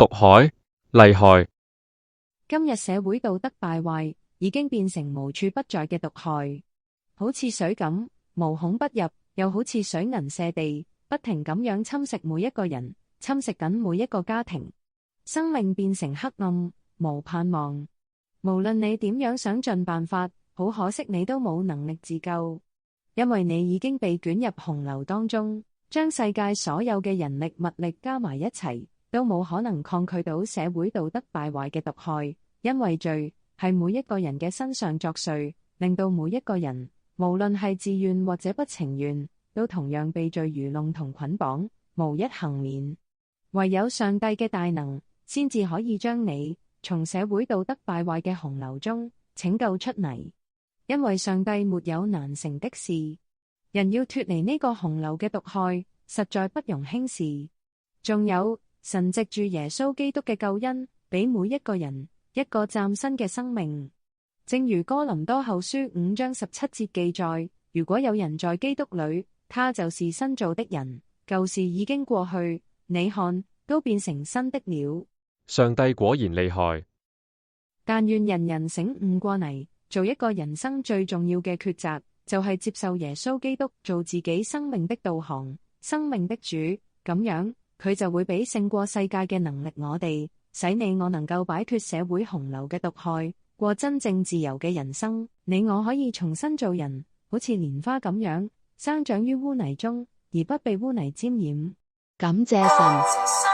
毒害，厲害。今日社會道德敗壞，已經變成無處不在嘅毒害，好似水咁，無孔不入，又好似水銀瀉地，不停咁樣侵蝕每一個人，侵蝕緊每一個家庭。生命變成黑暗，無盼望。無論你點樣想盡辦法，好可惜你都冇能力自救，因為你已經被捲入洪流當中，將世界所有嘅人力物力加埋一齊，都冇可能抗拒到社會道德敗壞嘅毒害。因為罪係每一個人嘅身上作祟，令到每一個人，無論係自願或者不情願，都同樣被罪愚弄同捆綁，無一幸免。唯有上帝嘅大能，先至可以將你從社會道德敗壞嘅洪流中拯救出嚟。因為上帝沒有難成的事，人要脫離呢個洪流嘅毒害，實在不容輕視。仲有，神藉住耶穌基督嘅救恩，俾每一個人一個嶄新嘅生命。正如哥林多後書5章17節記載，如果有人在基督裏，他就是新造的人，舊事已經過去，你看，都變成新的了。上帝果然厲害。但願人人醒悟過嚟，做一個人生最重要嘅抉擇，就係接受耶穌基督做自己生命的導航、生命的主，咁樣佢就會俾勝過世界嘅能力我哋，使你我能夠擺脫社會洪流嘅毒害，過真正自由嘅人生。你我可以重新做人，好似蓮花咁樣，生長於污泥中，而不被污泥沾染。感謝神。